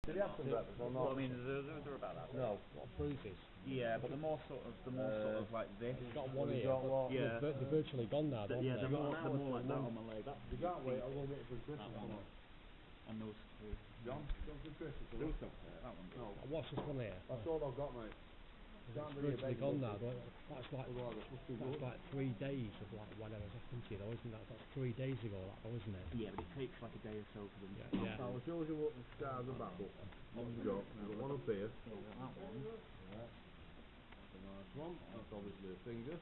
Did he have some breakfast or Well, not? I mean, they're about that. No. What bruises? Yeah, but they're more sort of like this. You've got one Have you here. got what? Yeah. They're virtually gone now, don't Yeah, they? they're more like that on my leg. You can't wait a little bit for Christmas That or one. not. And those two. John, come for Christmas or Do not? some. That one. No. What's this one here? That's all I've got, mate. Can't It's bring your virtually bed gone with now. you. That's like Otherwise it must be that's good. like 3 days of like whatever's happened to you, though, isn't that? That's 3 days ago, that though, isn't it? Yeah, but it takes like a day or so for them. Yeah. Now, it shows you what the scars are back up. What have you got? You've got one up here. That one. Yeah. That's a nice one. That's obviously a finger.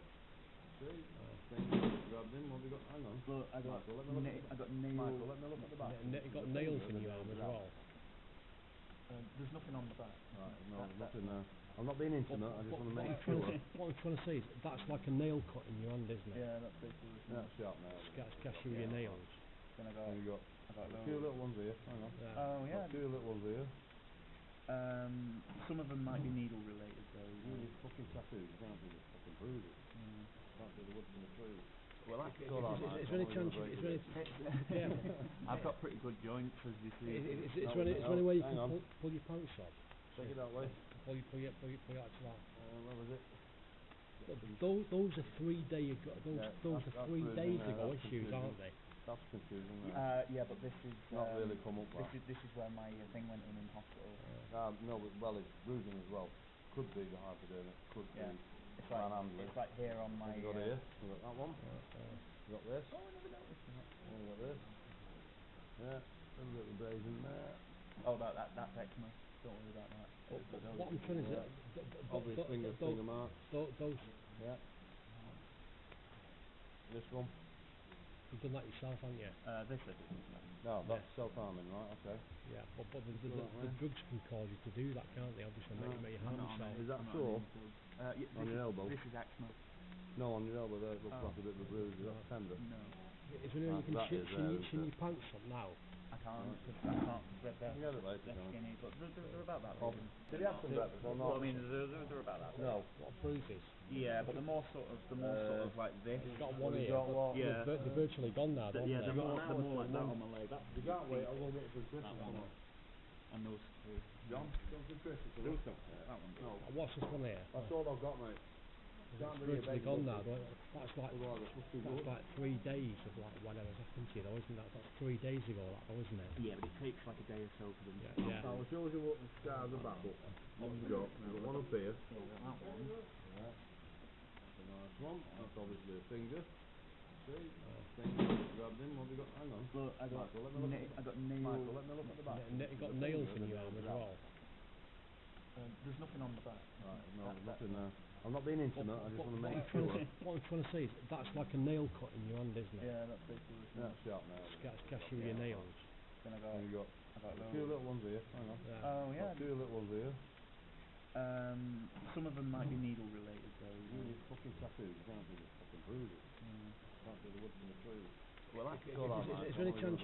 See? Finger. Grabbed him. What have you got? Hang on. But I got Michael, let me look I got nails. Michael, let me look at the back. You got nails in your arm as well. There's nothing on the back. Right, no, there's nothing there. I'm not being intimate, I just want to make sure. What I'm trying to say is that's like a nail cut in your hand, isn't it? Yeah, that's basically. Yeah, sharp nail. Scratch you with your nails. Then I Then you got two little ones here. Hang on. Yeah. Oh yeah. Got two little ones here. Some of them might be needle related though. These fucking tattoos, you can't see the fucking bruises. Can't see the wood from the trees. Well, that's Is there any chance? Yeah. I've got pretty good joints, as you see. Is there any way you hang can on. pull your pants off? Take it that way. Pull your out to that. Where was it? Those are 3 day ago. Those are 3 days ago that's issues, confusing. aren't they? That's confusing. That. Yeah, but this is Not really come up. This is where my thing went in hospital. No, but well, it's bruising as well. Could be the hypodermic. Could be. It's like here on my. You got here. You got that one. You got this. Oh, I never noticed that. You got this. Yeah, a little abrasion there. Oh, that's eczema. Don't worry about that. What I'm trying to say, obvious finger mark. Those. Yeah. This one. You've done that yourself, haven't you? This I did. No, that's self-harming, right? Okay. Yeah, but the drugs can cause you to do that, can't they? Obviously, make you harm yourself. Is that sore? On your elbow? This is eczema. No, on your elbow there, it looks like a bit of a bruise. Is that tender? No. Is there any way you can shin your pants up now? I can't. They're You got it later, skinny, but they're about that. Did he have some breakfast or not? Well, I mean, they're about that. No. What bruises? Yeah, but they're more sort of like this. You've got one here. Yeah. They're virtually gone now, don't Yeah, they? they're more like that on my leg. You can't wait a little bit for Christmas That or one. not. And those two. John, come for Christmas or Do not? some. That one. No. What's this one here? That's all I've got, mate. It's virtually gone now. That's like Otherwise it must be good. 3 days of like whatever's happened to you, though, isn't that? That's 3 days ago, that though, isn't it? Yeah, but it takes like a day or so for them. Yeah. Now it shows you what the scars are back up. What have you got? You've got one up here. That one. Yeah. That's a nice one. That's obviously a finger. See? Finger. Grabbed him. What have you got? Hang on. But I got Michael, let me look I got nails. Michael, let me look at the back. You got nails in your arm as well. There's nothing on the back. Right, no, there's nothing there. I'm not being intimate, I just want to make sure. What I'm trying to say is that's like a nail cut in your hand, isn't it? Yeah, that's basically. Yeah, sharp nail. Scratch you with your nails. Then I You got those. two little ones here. Hang on. Yeah. Oh yeah. Got two little ones here. Some of them might be needle related though. These fucking tattoos, you can't see the fucking bruises. Can't see the wood from the trees. Well, that's Is there any chance?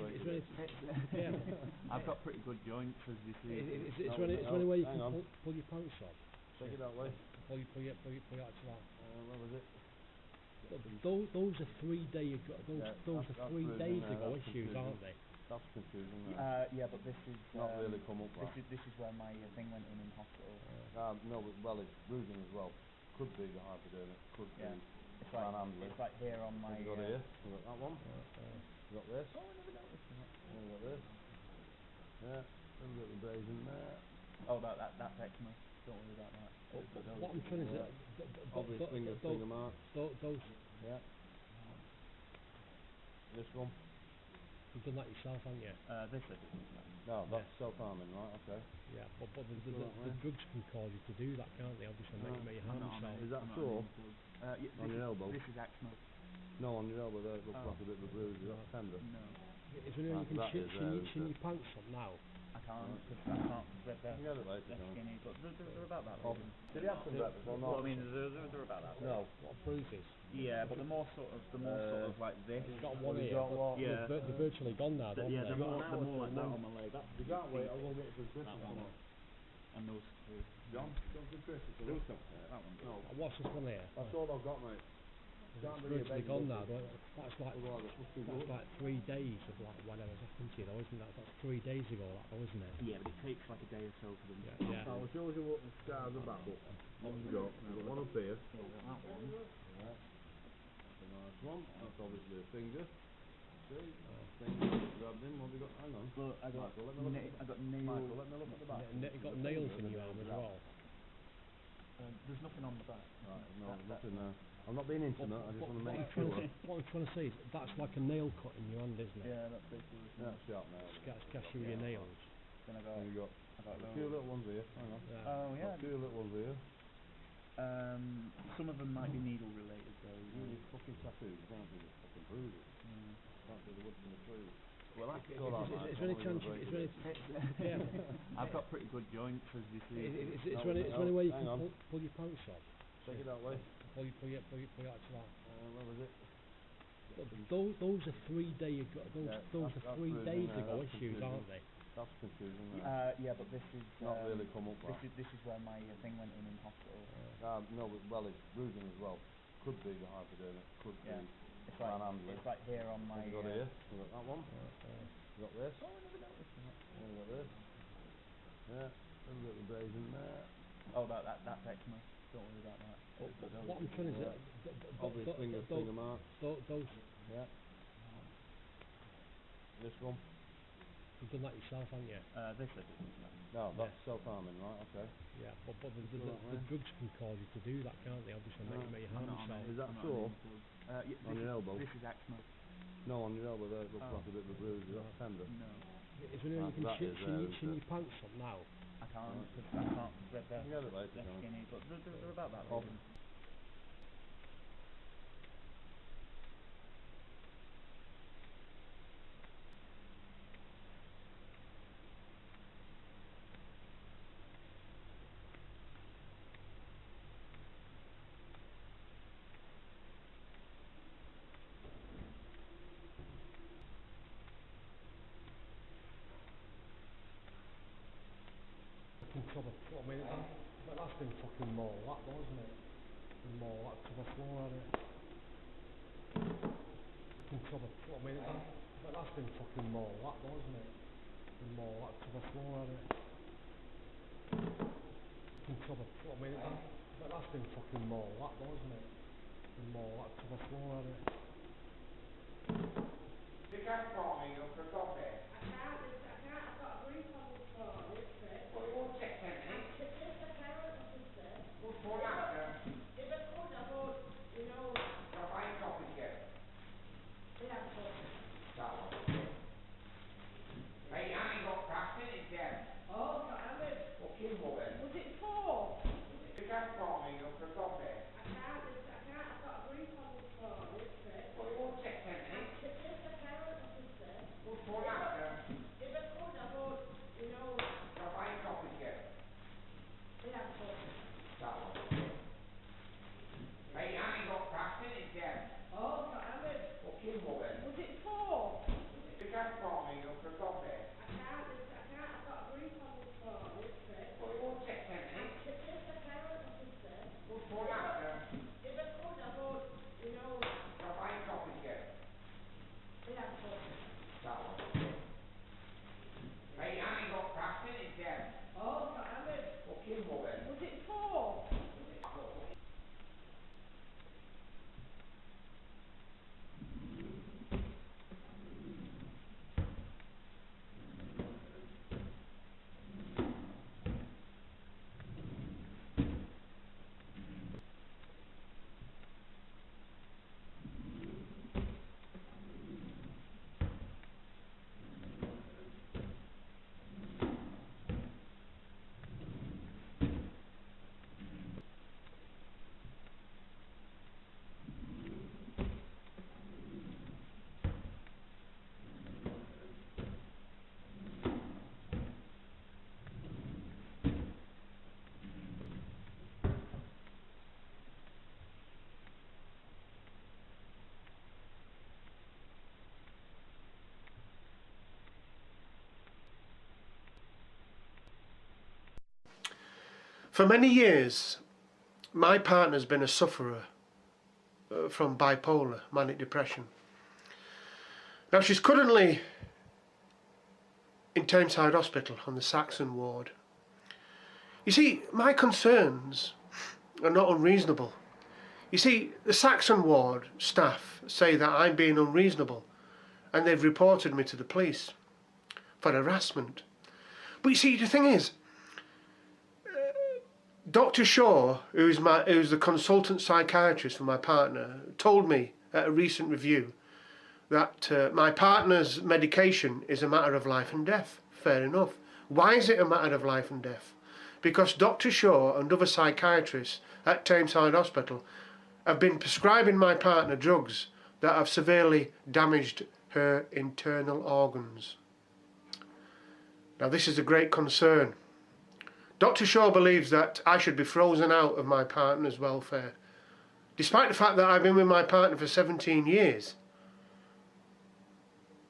Yeah. I've got pretty good joints, as you see. Is there any way you can pull your pants off? Take it that way. Pull your out to that. Where was it? Those are 3 day ago. Those are 3 days ago issues, aren't they? That's confusing. That. Yeah, but this is not really come up. This is where my thing went in hospital. No, but well, it's bruising as well. Could be the hypodermic. Could be. It's like here on my. You got here. You got that one. You got this. Oh, I never noticed that. You got this. Yeah, a little abrasion there. Oh, that's eczema. Don't worry about that. What I'm trying to say, obvious finger mark. Those. Yeah. This one. You've done that yourself, haven't you? This I did. No, that's self-harming, right? Okay. Yeah, but the drugs can cause you to do that, can't they? Obviously, make you harm yourself. Is that sore? On your elbow? This is eczema. No, on your elbow there, it looks like a bit of a bruise. Is that tender? No. Is there any way you can shin your pants up now? I can't. They're you got it later, skinny, but they're about that. Did he have some breakfast or not? Well, I mean, they're about that. No. What bruises? Yeah, but they're more sort of like this. You've got one here. Yeah. They're virtually gone now, don't Yeah, they? they're more like that on my leg. You can't wait a little bit for Christmas That or one. not. And those two. John, come for Christmas or Do not? some. That one. What's this one here? That's all I've got, mate. Can't It's bring it virtually back, gone look. now. Otherwise the fucking That's blood. like 3 days of like whatever's happened to you, though, isn't that? That's 3 days ago, that, though, isn't it? Yeah, but it takes like a day or so for them. Yeah. I'll show you what the scars are back up. What have we got? We've got one up here. Yeah, we got that one. Yeah. That's a nice one. That's obviously a finger. See? Finger grabbed in. What have we got? Hang on. Look, I got Michael, let me look at I got nails. Michael, let me look at the back. You got nails in your arm as well. There's nothing on the back. Right, no, there's nothing there. I'm not being intimate, I just want to make What sure. what I'm trying to say is, that's like a nail cut in your hand, isn't it? Yeah, that's basically. That's sharp now. Scratch you with your nails. Then I Then you got I got a those. few little ones here. Hang on. Yeah. Oh yeah. Got two little ones here. Some of them might be needle related though. These fucking tattoos, you can't see the fucking bruises. Can't see the wood from the tree. Well, Is there any chance? Yeah. I've got pretty good joints, as you see. Is there any way you hang can on. pull your pants off? Take it that way. Pull it out to that. Where was it? Those are 3 days ago. Those are 3 days ago that's issues, confusing. aren't they? That's confusing. That. Yeah, but this is Not really come up that. This is where my thing went in hospital. No, but, well, it's bruising as well. Could be the hypodermic. Could be It's like manhandling. it's like here on my. We got here. We got that one. We got this. Oh, I never noticed that. We got this. Yeah. A little abrasion there. Oh, that's eczema. Don't worry about that. What I'm trying to say, Obvious finger marks. those Yeah. This one. you've done that yourself, haven't you? This I didn't. No, that's self-harming, right? Okay. Yeah, but the that way. drugs can cause you to do that, can't they? Obviously, make you harm yourself. Is that sore? On your elbow? This is eczema. No, on your elbow there. It looks like a bit of a bruise. Is that tender? No, Is there any way you can That is there, chin isn't your pants up now? I can't. I can't. They're You get it later, they're John. skinny, but they're about that. Off. Big. I mean, that's been fucking more that, though, isn't it? More that to the floor, hasn't it? I mean, that's been fucking more that, though, isn't it? More that to the floor, hasn't it? I mean, that's been fucking more that, though, isn't it? More that to the floor, hasn't it? You can't call me up for coffee. I can't, I've got a brief on this phone, it's it. Well, you won't take 10 minutes. Yes, I can, sister. We'll phone after. If I could, I would, you know. I'll buy coffee together. Yeah, but. That one. Hey, I ain't got past it, it's them. Oh, God, I mean, Fucking woman. was it 4? You can't call me up for coffee. I can't, I've got a brief on this phone, it's it. Well, you won't take 10 minutes. Yes, I can, sister. We'll phone after. If I could, I would, you know. I'll buy coffee together. Yeah, but. That one. Hey, I ain't got past it, it's them. Oh, God, I mean, Fucking woman. was it 4? You can't call me up for coffee. I can't, I've got a brief on this phone, it's it. Well, you won't take 10 minutes. Yes, I can, sister. We'll phone after. If I could, I would, you know. I'll buy coffee together. Yeah, but. That one. Hey, I ain't got past it, it's them. Oh, God, I mean, Fucking woman. was it 4? For many years, my partner's been a sufferer from bipolar, manic depression. Now she's currently in Tameside Hospital on the SAXON ward. You see, my concerns are not unreasonable. You see, the SAXON ward staff say that I'm being unreasonable, and they've reported me to the police for harassment. But you see, the thing is, Dr. Shaw, who's the consultant psychiatrist for my partner, told me at a recent review that my partner's medication is a matter of life and death. Fair enough. Why is it a matter of life and death? Because Dr. Shaw and other psychiatrists at Tameside Hospital have been prescribing my partner drugs that have severely damaged her internal organs. Now this is a great concern. Dr. Shaw believes that I should be frozen out of my partner's welfare, despite the fact that I've been with my partner for 17 years.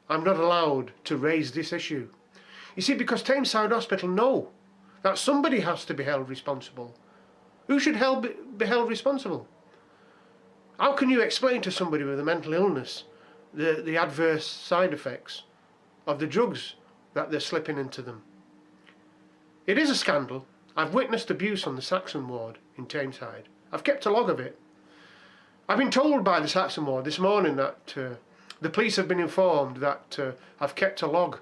I'm not allowed to raise this issue. You see, because Tameside Hospital know that somebody has to be held responsible. Who should be held responsible? How can you explain to somebody with a mental illness the adverse side effects of the drugs that they're slipping into them? It is a scandal. I've witnessed abuse on the SAXON ward in Tameside. I've kept a log of it. I've been told by the SAXON ward this morning that the police have been informed that I've kept a log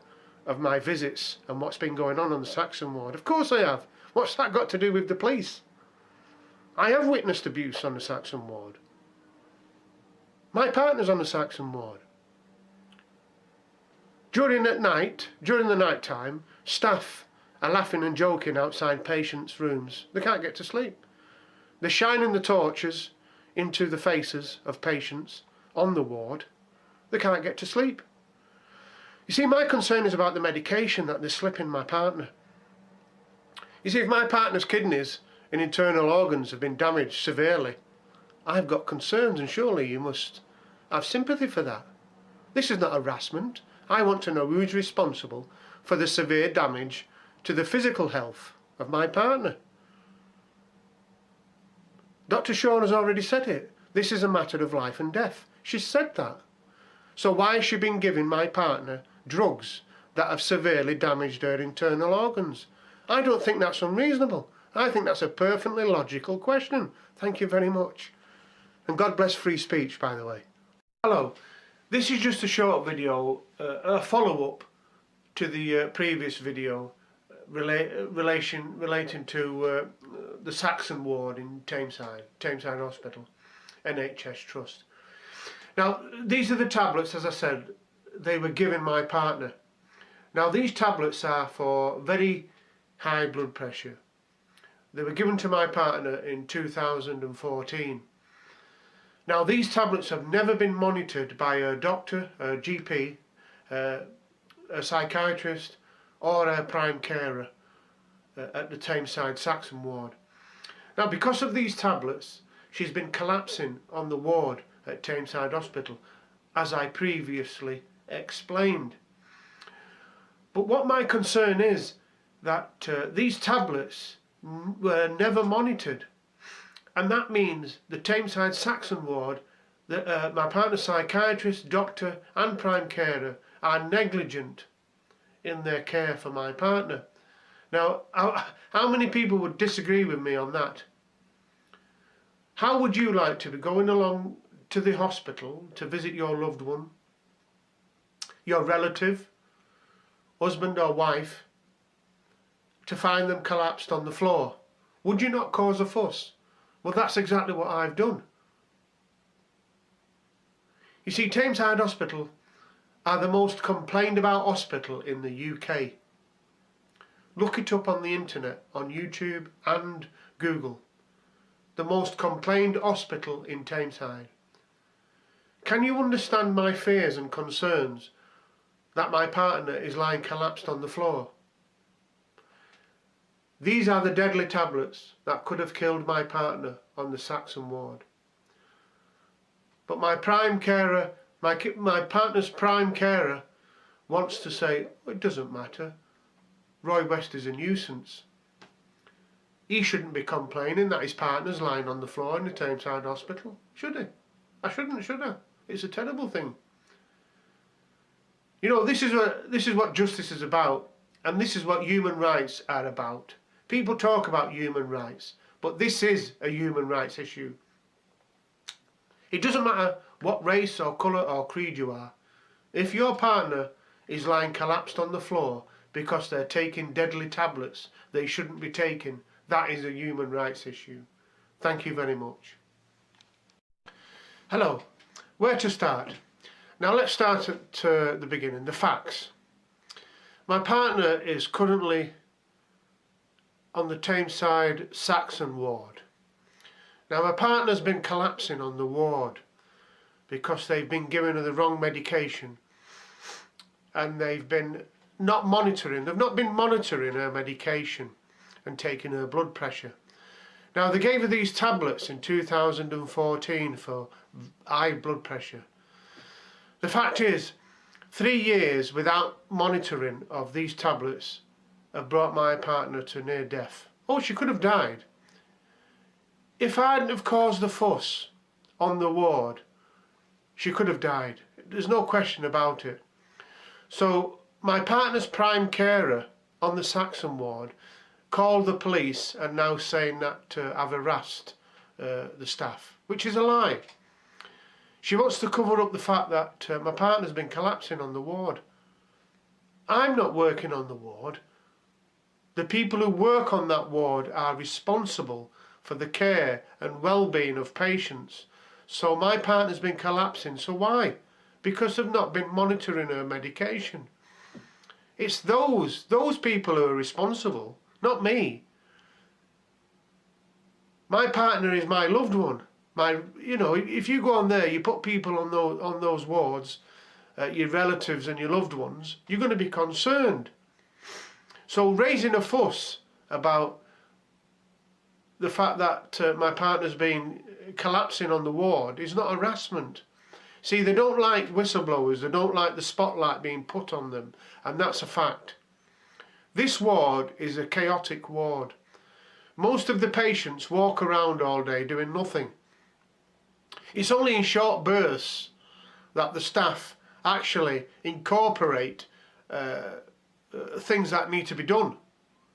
of my visits and what's been going on the SAXON ward. Of course I have. What's that got to do with the police? I have witnessed abuse on the SAXON ward. My partner's on the SAXON ward. During the night time, staff are laughing and joking outside patients' rooms. They can't get to sleep. They're shining the torches into the faces of patients on the ward. They can't get to sleep. You see, my concern is about the medication that they're slipping my partner. You see, if my partner's kidneys and internal organs have been damaged severely, I've got concerns, and surely you must have sympathy for that. This is not harassment. I want to know who's responsible for the severe damage to the physical health of my partner. Dr. Shaw has already said it. This is a matter of life and death. She's said that. So why has she been giving my partner drugs that have severely damaged her internal organs? I don't think that's unreasonable. I think that's a perfectly logical question. Thank you very much. And God bless free speech, by the way. Hello. This is just a short video, a follow-up to the previous video relating to the SAXON ward in Tameside Hospital, NHS Trust. Now, these are the tablets, as I said, they were given my partner. Now, these tablets are for very high blood pressure. They were given to my partner in 2014. Now, these tablets have never been monitored by a doctor, a GP, a psychiatrist, or a prime carer at the Tameside SAXON ward. Now, because of these tablets, she's been collapsing on the ward at Tameside Hospital, as I previously explained. But what my concern is that these tablets were never monitored, and that means the Tameside SAXON ward, my partner's psychiatrist, doctor and prime carer are negligent in their care for my partner. Now, how many people would disagree with me on that? How would you like to be going along to the hospital to visit your loved one, your relative, husband or wife, to find them collapsed on the floor? Would you not cause a fuss? Well, that's exactly what I've done. You see, Tameside Hospital are the most complained about hospital in the UK. Look it up on the internet, on YouTube and Google. The most complained hospital in Tameside. Can you understand my fears and concerns that my partner is lying collapsed on the floor? These are the deadly tablets that could have killed my partner on the SAXON ward. But my prime carer, my partner's prime carer, wants to say, oh, it doesn't matter. Roy West is a nuisance. He shouldn't be complaining that his partner's lying on the floor in the Tameside Hospital, should he? I shouldn't, should I? It's a terrible thing. You know, this is what justice is about, and this is what human rights are about. People talk about human rights, but this is a human rights issue. It doesn't matter what race or colour or creed you are. If your partner is lying collapsed on the floor because they're taking deadly tablets they shouldn't be taking, that is a human rights issue. Thank you very much. Hello. Where to start? Now let's start at the beginning, the facts. My partner is currently on the Tameside SAXON ward. Now my partner's been collapsing on the ward because they've been giving her the wrong medication and they've been not monitoring her medication and taking her blood pressure. Now they gave her these tablets in 2014 for high blood pressure. The fact is, 3 years without monitoring of these tablets have brought my partner to near death. Oh, she could have died. If I hadn't have caused the fuss on the ward, she could have died. There's no question about it. So my partner's prime carer on the SAXON ward called the police and now saying that I've harassed the staff, which is a lie. She wants to cover up the fact that my partner's been collapsing on the ward. I'm not working on the ward. The people who work on that ward are responsible for the care and well-being of patients. So my partner's been collapsing. So why? Because they've not been monitoring her medication. It's those people who are responsible, not me. My partner is my loved one. You know, if you go on there, you put people on those wards, your relatives and your loved ones, you're going to be concerned. So raising a fuss about the fact that my partner's been collapsing on the ward is not harassment. See, they don't like whistleblowers, they don't like the spotlight being put on them, and that's a fact. This ward is a chaotic ward. Most of the patients walk around all day doing nothing. It's only in short bursts that the staff actually incorporate things that need to be done,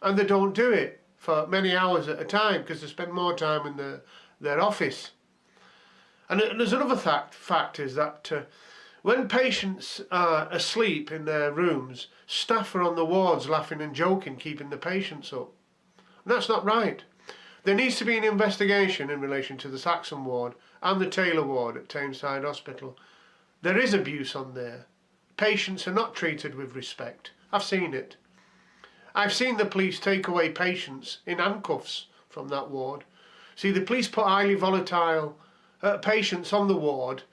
and they don't do it for many hours at a time because they spend more time in their office. And there's another fact is that when patients are asleep in their rooms, staff are on the wards laughing and joking, keeping the patients up. And that's not right. There needs to be an investigation in relation to the SAXON ward and the Taylor ward at Tameside Hospital. There is abuse on there. Patients are not treated with respect. I've seen it. I've seen the police take away patients in handcuffs from that ward. See, the police put highly volatile patients on the ward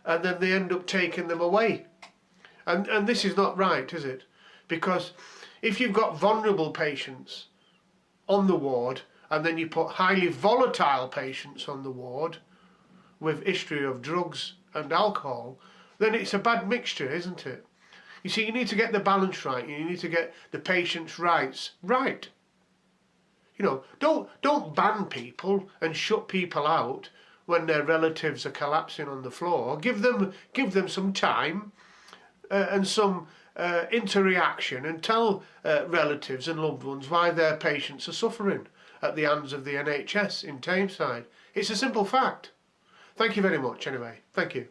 and then they end up taking them away. And this is not right, is it? Because if you've got vulnerable patients on the ward and then you put highly volatile patients on the ward with history of drugs and alcohol, then it's a bad mixture, isn't it? You see, you need to get the balance right. You need to get the patient's rights right. You know, don't ban people and shut people out when their relatives are collapsing on the floor. Give them some time and some interaction, and tell relatives and loved ones why their patients are suffering at the hands of the NHS in Tameside. It's a simple fact. Thank you very much anyway. Thank you.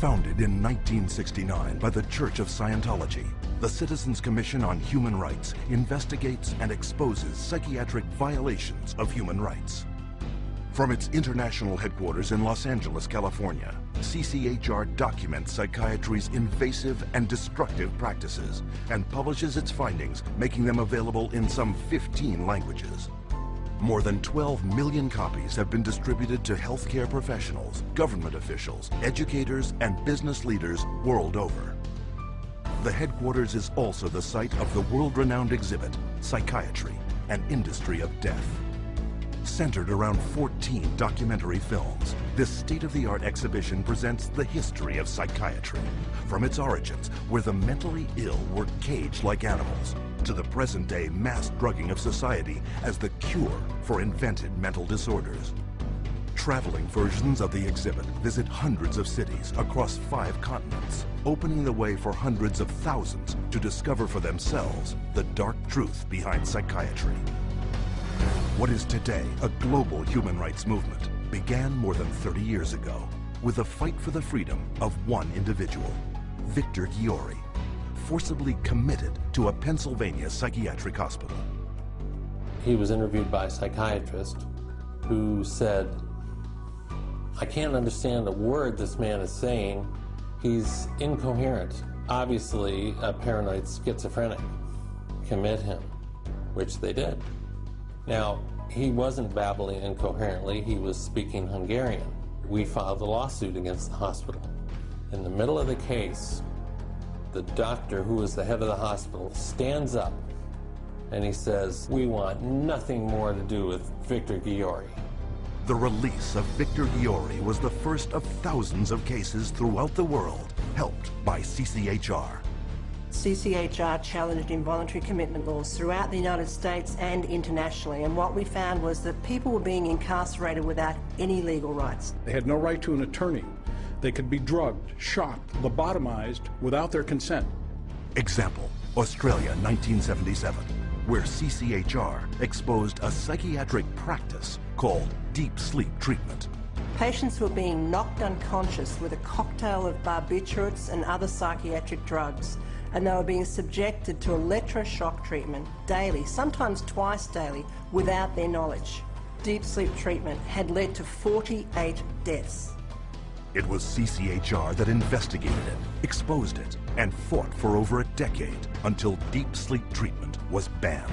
Founded in 1969 by the Church of Scientology, the Citizens Commission on Human Rights investigates and exposes psychiatric violations of human rights. From its international headquarters in Los Angeles, California, CCHR documents psychiatry's invasive and destructive practices and publishes its findings, making them available in some 15 languages. More than 12 million copies have been distributed to healthcare professionals, government officials, educators, and business leaders world over. The headquarters is also the site of the world-renowned exhibit, Psychiatry, an Industry of Death. Centered around 14 documentary films, this state-of-the-art exhibition presents the history of psychiatry, from its origins, where the mentally ill were caged like animals, to the present-day mass drugging of society as the cure for invented mental disorders. Traveling versions of the exhibit visit hundreds of cities across 5 continents, opening the way for hundreds of thousands to discover for themselves the dark truth behind psychiatry. What is today a global human rights movement began more than 30 years ago with a fight for the freedom of one individual, Victor Ghiori, forcibly committed to a Pennsylvania psychiatric hospital. He was interviewed by a psychiatrist who said, "I can't understand a word this man is saying. He's incoherent. Obviously a paranoid schizophrenic. Commit him," which they did. Now, he wasn't babbling incoherently, he was speaking Hungarian. We filed a lawsuit against the hospital. In the middle of the case, the doctor, who was the head of the hospital, stands up and he says, "We want nothing more to do with Victor Ghiori." The release of Victor Ghiori was the first of thousands of cases throughout the world, helped by CCHR. CCHR challenged involuntary commitment laws throughout the United States and internationally, and what we found was that people were being incarcerated without any legal rights. They had no right to an attorney. They could be drugged, shocked, lobotomized without their consent. Example, Australia, 1977, where CCHR exposed a psychiatric practice called deep sleep treatment. Patients were being knocked unconscious with a cocktail of barbiturates and other psychiatric drugs, and they were being subjected to electroshock treatment daily, sometimes twice daily, without their knowledge. Deep sleep treatment had led to 48 deaths. It was CCHR that investigated it, exposed it, and fought for over a decade until deep sleep treatment was banned.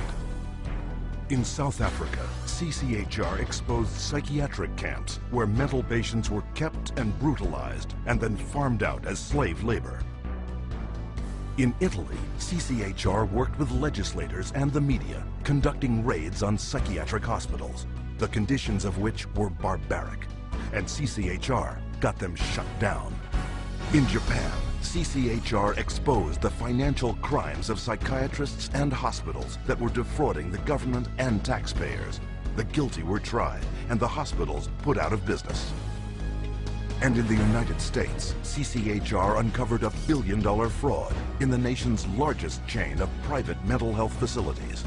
In South Africa, CCHR exposed psychiatric camps where mental patients were kept and brutalized and then farmed out as slave labor. In Italy, CCHR worked with legislators and the media, conducting raids on psychiatric hospitals, the conditions of which were barbaric, and CCHR got them shut down. In Japan, CCHR exposed the financial crimes of psychiatrists and hospitals that were defrauding the government and taxpayers. The guilty were tried, and the hospitals put out of business. And in the United States, CCHR uncovered a billion-dollar fraud in the nation's largest chain of private mental health facilities.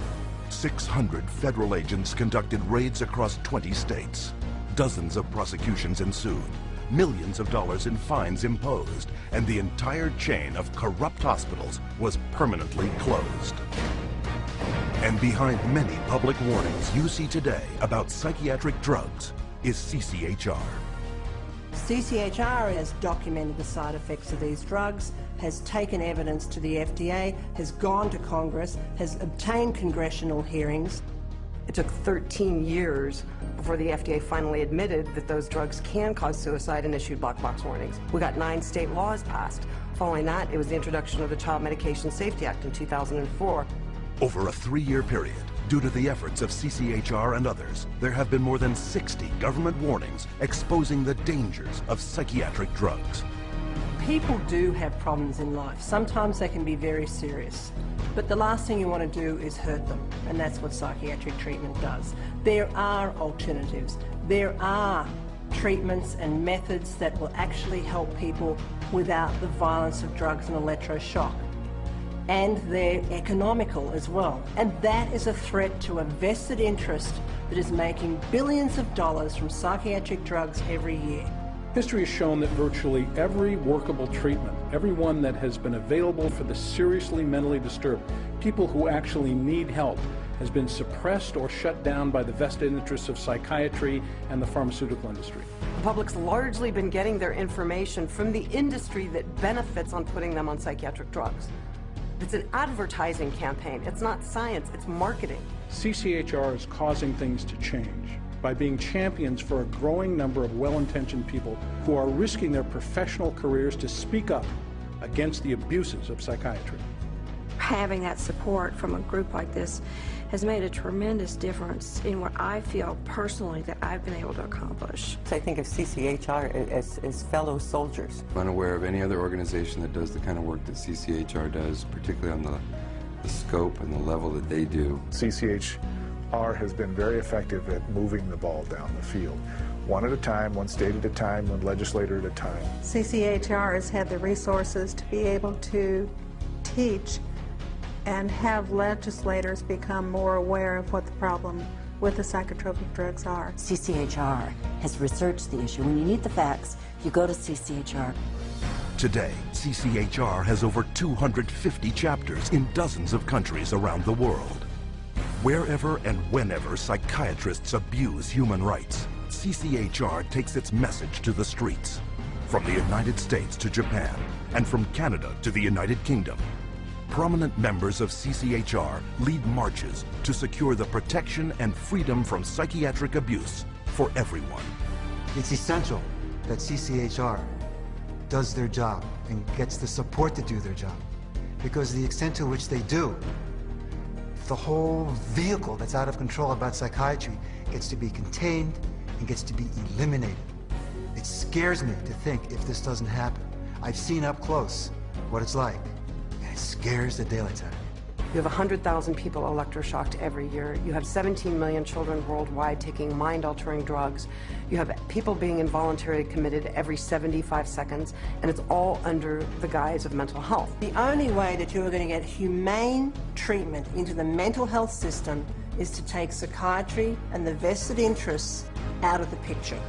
600 federal agents conducted raids across 20 states. Dozens of prosecutions ensued, millions of dollars in fines imposed, and the entire chain of corrupt hospitals was permanently closed. And behind many public warnings you see today about psychiatric drugs is CCHR. CCHR has documented the side effects of these drugs, has taken evidence to the FDA, has gone to Congress, has obtained congressional hearings. It took 13 years before the FDA finally admitted that those drugs can cause suicide and issued black box warnings. We got 9 state laws passed. Following that, it was the introduction of the Child Medication Safety Act in 2004. Over a 3-year period, due to the efforts of CCHR and others, there have been more than 60 government warnings exposing the dangers of psychiatric drugs. People do have problems in life. Sometimes they can be very serious. But the last thing you want to do is hurt them, and that's what psychiatric treatment does. There are alternatives. There are treatments and methods that will actually help people without the violence of drugs and electroshock. And they're economical as well. And that is a threat to a vested interest that is making billions of dollars from psychiatric drugs every year. History has shown that virtually every workable treatment, every one that has been available for the seriously mentally disturbed, people who actually need help, has been suppressed or shut down by the vested interests of psychiatry and the pharmaceutical industry. The public's largely been getting their information from the industry that benefits on putting them on psychiatric drugs. It's an advertising campaign. It's not science, it's marketing. CCHR is causing things to change by being champions for a growing number of well-intentioned people who are risking their professional careers to speak up against the abuses of psychiatry. Having that support from a group like this has made a tremendous difference in what I feel personally that I've been able to accomplish. I think of CCHR as fellow soldiers. I'm unaware of any other organization that does the kind of work that CCHR does, particularly on the scope and the level that they do. CCHR has been very effective at moving the ball down the field. One at a time, one state at a time, one legislator at a time. CCHR has had the resources to be able to teach and have legislators become more aware of what the problem with the psychotropic drugs are. CCHR has researched the issue. When you need the facts, you go to CCHR. Today, CCHR has over 250 chapters in dozens of countries around the world. Wherever and whenever psychiatrists abuse human rights, CCHR takes its message to the streets. From the United States to Japan, and from Canada to the United Kingdom, prominent members of CCHR lead marches to secure the protection and freedom from psychiatric abuse for everyone. It's essential that CCHR does their job and gets the support to do their job, because the extent to which they do, the whole vehicle that's out of control about psychiatry gets to be contained and gets to be eliminated. It scares me to think if this doesn't happen. I've seen up close what it's like. It scares the daylights out of me. You have 100,000 people electroshocked every year. You have 17 million children worldwide taking mind-altering drugs. You have people being involuntarily committed every 75 seconds, and it's all under the guise of mental health. The only way that you are going to get humane treatment into the mental health system is to take psychiatry and the vested interests out of the picture.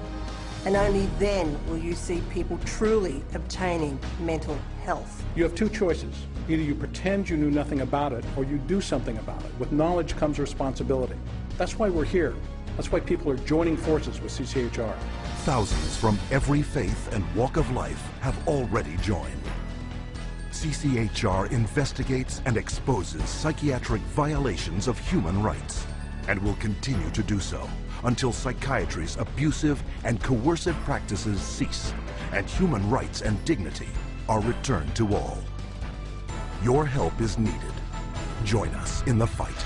And only then will you see people truly obtaining mental health. You have two choices. Either you pretend you knew nothing about it, or you do something about it. With knowledge comes responsibility. That's why we're here. That's why people are joining forces with CCHR. Thousands from every faith and walk of life have already joined. CCHR investigates and exposes psychiatric violations of human rights, and will continue to do so until psychiatry's abusive and coercive practices cease and human rights and dignity are returned to all. Your help is needed. Join us in the fight.